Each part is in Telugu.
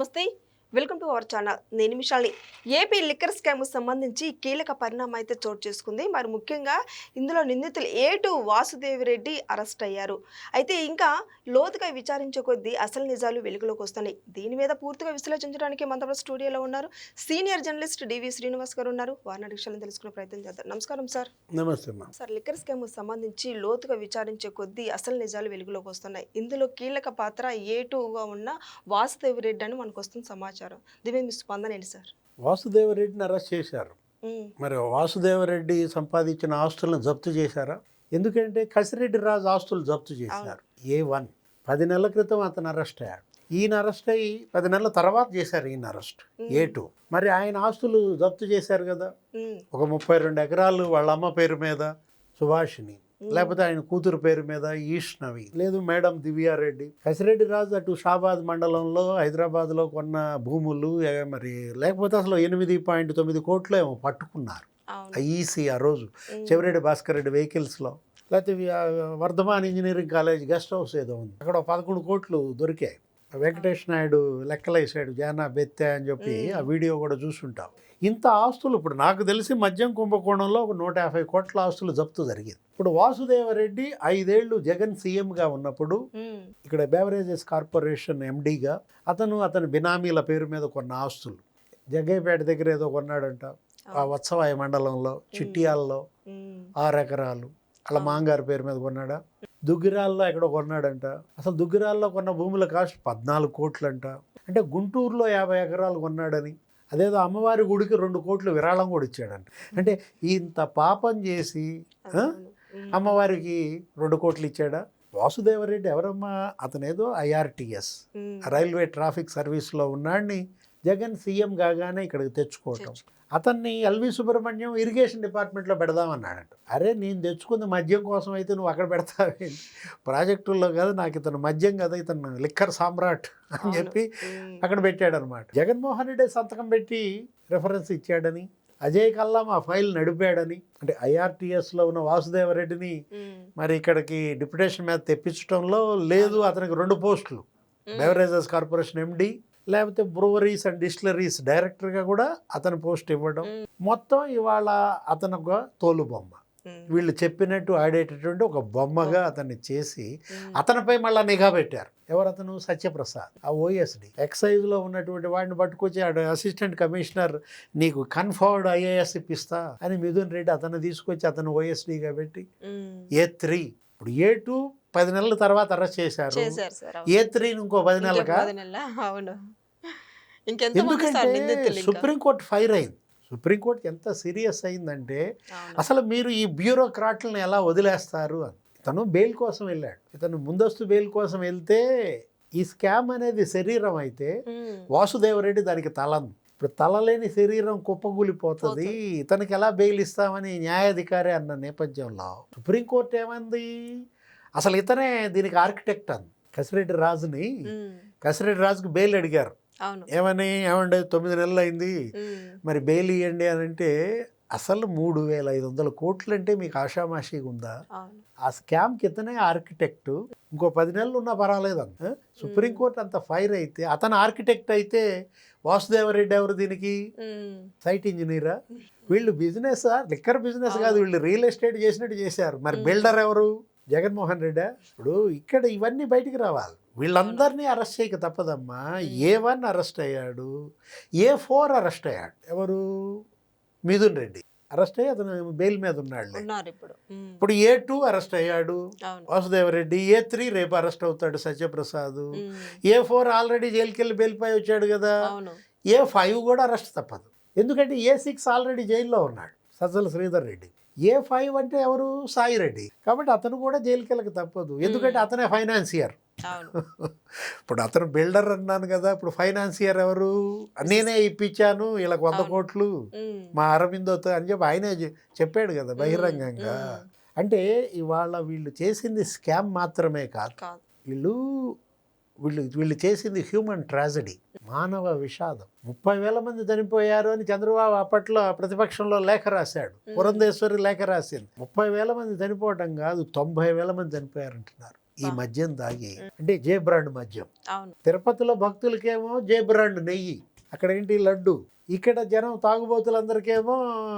నమస్తే, వెల్కమ్ టు అవర్ ఛానల్. నేను మిషాల్ని. ఏపీ లిక్కర్ స్కామ్ సంబంధించి కీలక పరిణామం అయితే చోటు చేసుకుంది. మరి ముఖ్యంగా ఇందులో నిందితులు ఏటు వాసుదేవిరెడ్డి అరెస్ట్ అయ్యారు. అయితే ఇంకా లోతుగా విచారించే కొద్దీ అసలు నిజాలు వెలుగులోకి వస్తున్నాయి. దీని మీద పూర్తిగా విశ్లేషించడానికి మనతో స్టూడియోలో ఉన్నారు సీనియర్ జర్నలిస్ట్ డివి శ్రీనివాస్ గారు ఉన్నారు. వారిని విషయాలను తెలుసుకునే ప్రయత్నం చేద్దాం. నమస్కారం సార్. నమస్తే సార్, లిక్కర్ స్కామ్ సంబంధించి లోతుగా విచారించే కొద్దీ అసలు నిజాలు వెలుగులోకి వస్తున్నాయి. ఇందులో కీలక పాత్ర ఏటుగా ఉన్న వాసుదేవిరెడ్డి అని మనకు వస్తున్న సమాచారం. దీని మీద మీ స్పందన ఏంటి సార్? వాసుదేవరెడ్డిని అరెస్ట్ చేశారు. మరి వాసుదేవరెడ్డి సంపాదించిన ఆస్తులను జప్తు చేశారా? ఎందుకంటే కసిరెడ్డి రాజు ఆస్తులు జప్తు చేశారు. A1 10 నెలల క్రితం అతను అరెస్ట్ అయ్యాడు. ఈయన అరెస్ట్ అయ్యి 10 నెలల తర్వాత చేశారు ఈయన అరెస్ట్. A2 మరి ఆయన ఆస్తులు జప్తు చేశారు కదా. ఒక 32 ఎకరాలు వాళ్ళ అమ్మ పేరు మీద సుభాషిణి, లేకపోతే ఆయన కూతురు పేరు మీద ఈష్ణవి, లేదు మేడం దివ్యారెడ్డి. కసిరెడ్డి రాజు అటు షాబాద్ మండలంలో హైదరాబాద్లో కొన్న భూములు మరి లేకపోతే అసలు 8.9 కోట్లు ఏమో పట్టుకున్నారు ఈసీ ఆ రోజు చెవిరెడ్డి భాస్కర్ రెడ్డి వెహికల్స్లో. లేకపోతే Vardhaman engineering college guest house ఏదో ఉంది, అక్కడ 11 కోట్లు దొరికాయి. వెంకటేష్ నాయుడు లెక్కలేసాడు జానా బెత్తే అని చెప్పి ఆ వీడియో కూడా చూసుంటాం. ఇంత ఆస్తులు ఇప్పుడు నాకు తెలిసి మద్యం కుంభకోణంలో ఒక 150 కోట్ల ఆస్తులు జప్తు జరిగింది. ఇప్పుడు వాసుదేవరెడ్డి 5 ఏళ్ళు జగన్ సీఎంగా ఉన్నప్పుడు ఇక్కడ బెవరేజెస్ కార్పొరేషన్ ఎండీగా అతని బినామీల పేరు మీద కొన్న ఆస్తులు జగ్గయ్యపేట దగ్గర ఏదో కొన్నాడంట, ఆ వత్సవాయి మండలంలో చిట్యాలలో 6 ఎకరాలు అలా మాంగారు పేరు మీద కొన్నాడా. దుగ్గిరాల్లో ఎక్కడో కొన్నాడంట. అసలు దుగ్గిరాల్లో కొన్న భూముల కాస్ట్ 14 కోట్లంట. అంటే గుంటూరులో 50 ఎకరాలు కొన్నాడని, అదేదో అమ్మవారి గుడికి 2 కోట్లు విరాళం కూడా ఇచ్చాడంట. అంటే ఇంత పాపం చేసి అమ్మవారికి 2 కోట్లు ఇచ్చాడా? వాసుదేవరెడ్డి ఎవరమ్మా? అతనేదో IRTS రైల్వే ట్రాఫిక్ సర్వీస్లో ఉన్నాడిని జగన్ సీఎం కాగానే ఇక్కడికి తెచ్చుకోవటం. అతన్ని ఎల్వి సుబ్రహ్మణ్యం ఇరిగేషన్ డిపార్ట్మెంట్లో పెడదామన్నాడంట. అరే నేను తెచ్చుకుంది మద్యం కోసం అయితే నువ్వు అక్కడ పెడతావేంటి? ప్రాజెక్టుల్లో కాదు, నాకు ఇతను మద్యం కదా, ఇతను లిక్కర్ సామ్రాట్ అని చెప్పి అక్కడ పెట్టాడనమాట. జగన్మోహన్ రెడ్డి సంతకం పెట్టి రెఫరెన్స్ ఇచ్చాడని, అజయ్ కల్లం ఆ ఫైల్ నడిపాడని, అంటే IRTSలో ఉన్న వాసుదేవరెడ్డిని మరి ఇక్కడికి డిప్యుటేషన్ మీద తెప్పించడంలో లేదు. అతనికి 2 పోస్టులు, బెవరేజెస్ కార్పొరేషన్ MD లేకపోతే బ్రూవరీస్ అండ్ డిస్టిలరీస్ డైరెక్టర్గా కూడా అతని పోస్ట్ ఇవ్వడం. మొత్తం ఇవాళ అతను ఒక తోలుబొమ్మ, వీళ్ళు చెప్పినట్టు ఆడేటటువంటి ఒక బొమ్మగా అతన్ని చేసి అతనిపై మళ్ళీ నిఘా పెట్టారు. ఎవరతను? సత్యప్రసాద్, ఆ OSD ఎక్సైజ్లో ఉన్నటువంటి వాడిని పట్టుకొచ్చి అసిస్టెంట్ కమిషనర్ నీకు కన్ఫర్మ్డ్ IAS ఇప్పిస్తా అని మిథున్ రెడ్డి అతను తీసుకొచ్చి అతను OSDగా పెట్టి A3 ఇప్పుడు A2 10 నెలల తర్వాత అరెస్ట్ చేశారు. A3 ఇంకో 10 నెలలుగా. ఎందుకంటే సుప్రీంకోర్టు ఫైర్ అయింది. సుప్రీంకోర్టు ఎంత సీరియస్ అయిందంటే అసలు మీరు ఈ బ్యూరోక్రాట్లను ఎలా వదిలేస్తారు అని. ఇతను బెయిల్ కోసం వెళ్ళాడు. ఇతను ముందస్తు బెయిల్ కోసం వెళ్తే ఈ స్కామ్ అనేది శరీరం అయితే వాసుదేవరెడ్డి దానికి తలను. ఇప్పుడు తలలేని శరీరం కుప్పగూలిపోతుంది, ఇతనికి ఎలా బెయిల్ ఇస్తామని న్యాయాధికారి అన్న నేపథ్యంలో సుప్రీంకోర్టు ఏమంది, అసలు ఇతనే దీనికి ఆర్కిటెక్ట్ అంది. కసిరెడ్డి రాజుకి బెయిల్ అడిగారు. ఏమని? ఏమండి 9 నెలలు అయింది, మరి బెయిల్ ఇవ్వండి అని అంటే అసలు 3,500 కోట్లు అంటే మీకు ఆషామాషిగా ఉందా? ఆ స్కామ్కి ఇతనే ఆర్కిటెక్ట్. ఇంకో 10 నెలలు ఉన్నా పర్వాలేదు అంత. సుప్రీంకోర్టు అంత ఫైర్ అయితే అతను ఆర్కిటెక్ట్ అయితే వాసుదేవరెడ్డి ఎవరు దీనికి? సైట్ ఇంజనీరా? వీళ్ళు బిజినెస్, లిక్కర్ బిజినెస్ కాదు, వీళ్ళు రియల్ ఎస్టేట్ చేసినట్టు చేశారు. మరి బిల్డర్ ఎవరు? జగన్మోహన్ రెడ్డి. ఇప్పుడు ఇక్కడ ఇవన్నీ బయటికి రావాలి. వీళ్ళందరినీ అరెస్ట్ చేయక తప్పదమ్మా. A1 అరెస్ట్ అయ్యాడు, A4 అరెస్ట్ అయ్యాడు. ఎవరు? మిథున్ రెడ్డి అరెస్ట్ అయ్యి అతను బెయిల్ మీద ఉన్నాడు. ఇప్పుడు A2 అరెస్ట్ అయ్యాడు వాసుదేవరెడ్డి. A3 రేపు అరెస్ట్ అవుతాడు సత్యప్రసాద్. A4 ఆల్రెడీ జైలుకి వెళ్ళి బెయిల్ పై వచ్చాడు కదా. A5 కూడా అరెస్ట్ తప్పదు, ఎందుకంటే A6 ఆల్రెడీ జైల్లో ఉన్నాడు సజ్జల శ్రీధర్ రెడ్డి. A5 అంటే ఎవరు? సాయి రెడ్డి. కాబట్టి అతను కూడా జైలుకి వెళ్ళక తప్పదు, ఎందుకంటే అతనే ఫైనాన్సియర్. ఇప్పుడు అతను బిల్డర్ అన్నాను కదా, ఇప్పుడు ఫైనాన్సియర్ ఎవరు? నేనే ఇప్పించాను వీళ్ళకి 100 కోట్లు మా అరవిందోతో అని చెప్పి ఆయనే చెప్పాడు కదా బహిరంగంగా. అంటే ఇవాళ వీళ్ళు చేసింది స్కామ్ మాత్రమే కాదు, వీళ్ళు చేసింది హ్యూమన్ ట్రాజడీ, మానవ విషాదం. 30,000 మంది చనిపోయారు అని చంద్రబాబు అప్పట్లో ప్రతిపక్షంలో లేఖ రాశాడు. పురంధేశ్వరి లేఖ రాసింది. 30,000 మంది చనిపోవటం కాదు, 90,000 మంది చనిపోయారంటున్నారు. ఈ మద్యం తాగి. అంటే జే బ్రాండ్ మద్యం. అవును. తిరుపతిలో భక్తులకేమో జే బ్రాండ్ నెయ్యి, అక్కడ ఏంటి లడ్డు. ఇక్కడ జనం తాగుబోతులందరికేమో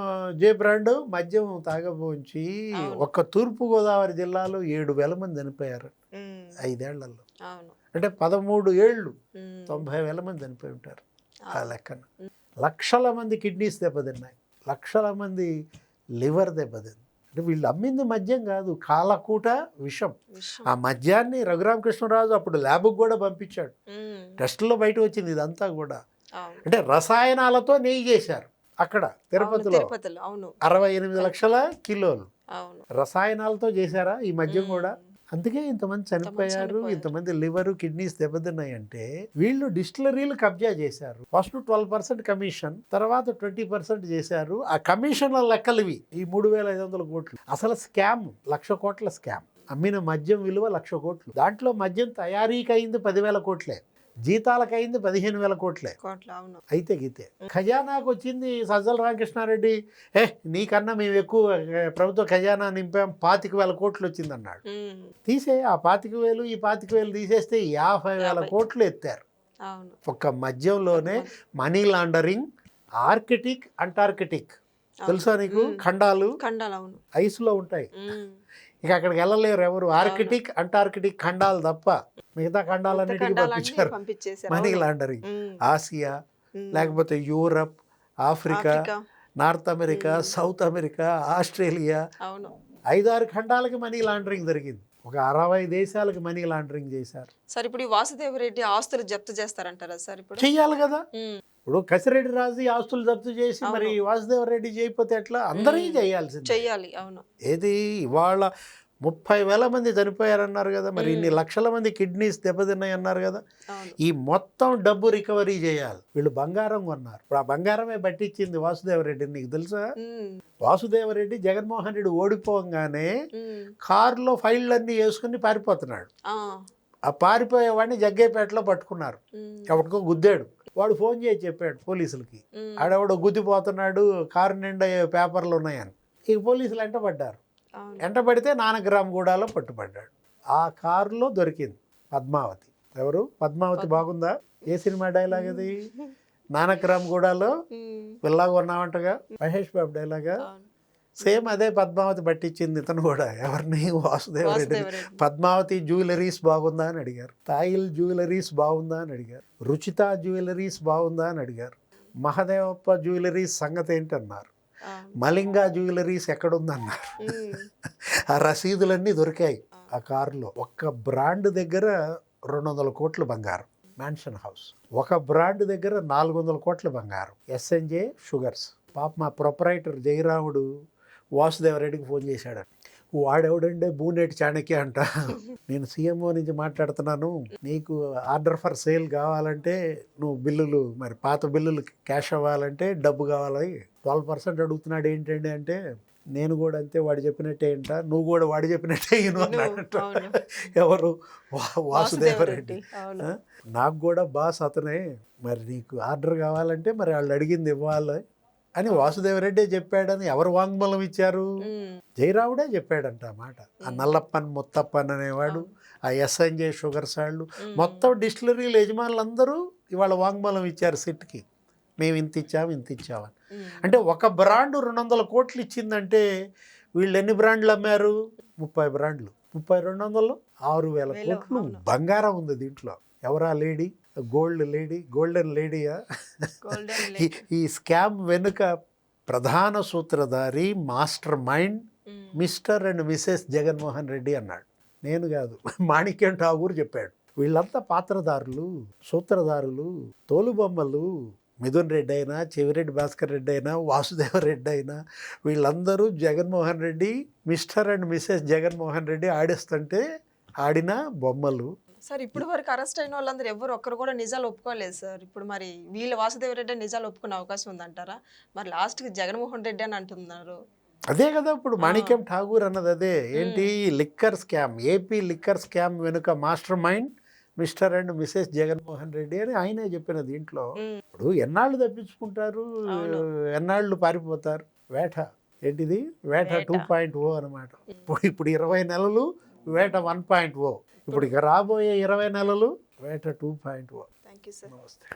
జే బ్రాండ్ మద్యం తాగబోంచి ఒక్క తూర్పు గోదావరి జిల్లాలో 7,000 మంది చనిపోయారు 5 ఏళ్లలో. అంటే 13 ఏళ్ళు 90,000 మంది చనిపోయి ఉంటారు ఆ లెక్కన. లక్షల మంది కిడ్నీస్ దెబ్బతిన్నాయి, లక్షల మంది లివర్ దెబ్బతింది. అంటే వీళ్ళు అమ్మింది మద్యం కాదు, కాలకూట విషం. ఆ మద్యాన్ని రఘురామకృష్ణరాజు అప్పుడు ల్యాబ్కి కూడా పంపించాడు. టెస్టుల్లో బయట వచ్చింది ఇదంతా కూడా. అంటే రసాయనాలతో నెయ్యి చేశారు అక్కడ తిరుపతిలో. 68 లక్షల కిలోలు రసాయనాలతో చేశారా ఈ మద్యం కూడా. అందుకే ఇంతమంది చనిపోయారు, ఇంతమంది లివర్ కిడ్నీస్ దెబ్బతిన్నాయి. అంటే వీళ్ళు డిస్టిలరీలు కబ్జా చేశారు. ఫస్ట్ 12% కమిషన్, తర్వాత 20% చేశారు. ఆ కమిషన్ల లెక్కలు ఇవి. ఈ 3,500 కోట్లు అసలు స్కామ్, 1,00,000 కోట్ల స్కామ్. అమ్మిన మద్యం విలువ 1,00,000 కోట్లు. దాంట్లో మద్యం తయారీకి అయింది 10,000 కోట్లే, జీతాలకు అయింది 15,000 కోట్లే. అయితే గీతే ఖజానాకు వచ్చింది సజ్జల రామకృష్ణారెడ్డి, నీకన్నా మేము ఎక్కువ ప్రభుత్వ ఖజానా నింపాం, 25,000 కోట్లు వచ్చింది అన్నాడు. తీసే ఆ 25,000 ఈ 25,000 తీసేస్తే 50,000 కోట్లు ఎత్తారు ఒక్క మద్యంలోనే. Money laundering. ఆర్కిటిక్ అంటార్కిటిక్ తెలుసా నీకు? ఖండాలు ఐస్లో ఉంటాయి, ఇక అక్కడికి వెళ్ళలేరు ఎవరు. ఆర్కిటిక్ అంటార్కిటిక్ ఖండాలు తప్ప మిగతా ఖండాలన్నిటికీ పంపించారు మనీ లాండరింగ్. ఆసియా, లేకపోతే Europe, Africa, North America, South America, Australia, 5-6 ఖండాలకి మనీ లాండరింగ్ జరిగింది. ఒక 60 దేశాలకు మనీ లాండరింగ్ చేశారు. సార్ ఇప్పుడు ఈ ఆస్తులు జప్తు చేస్తారంటారా సార్? ఇప్పుడు చెయ్యాలి కదా. ఇప్పుడు కసిరెడ్డి రాజు ఆస్తులు జప్తు చేసి మరి వాసుదేవరెడ్డి చేయకపోతే ఎట్లా? అందరికీ చెయ్యాలి. అవును. ఏది ఇవాళ 30,000 మంది చనిపోయారన్నారు కదా, మరి ఇన్ని లక్షల మంది కిడ్నీస్ దెబ్బతిన్నాయి అన్నారు కదా. ఈ మొత్తం డబ్బు రికవరీ చేయాలి. వీళ్ళు బంగారం కొన్నారు. ఇప్పుడు ఆ బంగారమే పట్టించింది వాసుదేవరెడ్డి. నీకు తెలుసా? వాసుదేవరెడ్డి జగన్మోహన్ రెడ్డి ఓడిపోగానే కారులో ఫైళ్ళన్నీ వేసుకుని పారిపోతున్నాడు. ఆ పారిపోయేవాడిని జగ్గేపేటలో పట్టుకున్నారు. ఎవరికో గుద్దాడు. వాడు ఫోన్ చేసి చెప్పాడు పోలీసులకి, ఆడెవడో గుద్దిపోతున్నాడు, కారు నిండా పేపర్లు ఉన్నాయని. ఇక పోలీసులు వెంటబడ్డారు. వెంటబడితే నానగ్రామ్గూడలో పట్టుబడ్డాడు. ఆ కారులో దొరికింది పద్మావతి. ఎవరు? పద్మావతి బాగుందా? ఏ సినిమా డైలాగ్ అది? నానగ్రామ్గూడలో పిల్లగా ఉన్నామంటగా, మహేష్ బాబు డైలాగా. సేమ్ అదే పద్మావతి పట్టించింది ఇతను కూడా. ఎవరిని? వాసుదేవరెడ్డి. పద్మావతి జ్యువెలరీస్ బాగుందా అని అడిగారు, తాయిల్ జ్యువెలరీస్ బాగుందా అని అడిగారు, రుచిత జ్యువెలరీస్ బాగుందా అని అడిగారు, మహదేవప్ప జ్యువెలరీస్ సంగతి ఏంటన్నారు, మలింగా జ్యువెలరీస్ ఎక్కడుందన్నారు. ఆ రసీదులన్నీ దొరికాయి ఆ కారులో. ఒక్క బ్రాండ్ దగ్గర 200 కోట్ల బంగారం, మ్యాన్షన్ హౌస్. ఒక బ్రాండ్ దగ్గర 400 కోట్ల బంగారం, ఎస్ఎన్జే షుగర్స్. పాప మా ప్రొపరైటర్ జయరాముడు వాసుదేవరెడ్డికి ఫోన్ చేశాడు. వాడెవడంటే బూనేటి చాణక్య అంట, నేను సీఎంఓ నుంచి మాట్లాడుతున్నాను, నీకు ఆర్డర్ ఫర్ సేల్ కావాలంటే నువ్వు బిల్లులు, మరి పాత బిల్లులు క్యాష్ అవ్వాలంటే డబ్బు కావాలి. 12% అడుగుతున్నాడు. ఏంటండి అంటే, నేను కూడా అంతే, వాడు చెప్పినట్టే ఏంట, నువ్వు కూడా వాడు చెప్పినట్టే అన్నాడంట. ఎవరు? వాసుదేవరెడ్డి. నాకు కూడా బాస్ అతనే, మరి నీకు ఆర్డర్ కావాలంటే మరి వాళ్ళు అడిగింది ఇవ్వాలి అని వాసుదేవరెడ్డి చెప్పాడని ఎవరు వాంగ్మూలం ఇచ్చారు? జయరావుడే చెప్పాడంట ఆ మాట. ఆ నల్లప్పన్ ముత్తప్పన్ అనేవాడు, ఆ ఎస్ఎన్జే షుగర్స్ వాళ్ళు, మొత్తం డిస్టిలరీల యజమానులందరూ ఇవాళ వాంగ్మూలం ఇచ్చారు సిట్కి, మేము ఇంత ఇచ్చామని. అంటే ఒక బ్రాండ్ 200 కోట్లు ఇచ్చిందంటే వీళ్ళు ఎన్ని బ్రాండ్లు అమ్మారు? 30 బ్రాండ్లు. 30 200 6,000 కోట్లు బంగారం ఉంది దీంట్లో. ఎవరా లేడీ? గోల్డెన్ లేడీయా? ఈ స్కామ్ వెనుక ప్రధాన సూత్రధారి, master mind Mr and Mrs Jaganmohan Reddy అన్నాడు. నేను కాదు, మాణిక్యం ఠాగూర్ చెప్పాడు. వీళ్ళంతా పాత్రధారులు, సూత్రధారులు, తోలుబొమ్మలు. మిథున్ రెడ్డి అయినా, చెవిరెడ్డి భాస్కర్ రెడ్డి అయినా, వాసుదేవరెడ్డి అయినా, వీళ్ళందరూ Jaganmohan Reddy, Mr and Mrs Jaganmohan Reddy ఆడిస్తుంటే ఆడిన బొమ్మలు. సార్ ఇప్పుడు వరకు అరెస్ట్ అయిన వాళ్ళందరూ ఎవరు ఒక్కరు కూడా నిజాలు ఒప్పుకోలేదు సార్. ఇప్పుడు మరి వీళ్ళ వాసుదేవరెడ్డి నిజాలు ఒప్పుకునే అవకాశం ఉందంటారా? మరి లాస్ట్కి జగన్మోహన్ రెడ్డి అని అంటున్నారు. అదే కదా ఇప్పుడు మాణిక్యం ఠాగూర్ అన్నది అదే. ఏంటి? Liquor scam, AP liquor scam వెనుక mastermind Mr and Mrs Jaganmohan Reddy అని ఆయనే చెప్పిన. దీంట్లో ఇప్పుడు ఎన్నాళ్ళు తప్పించుకుంటారు, ఎన్నాళ్ళు పారిపోతారు. వేట ఏంటిది? వేట 2.0 అనమాట. ఇప్పుడు 20 నెలలు వేట 1.0. ఇప్పుడు ఇక రాబోయే 20 నెలలు వేట 2.0. Thank you sir. నమస్తే.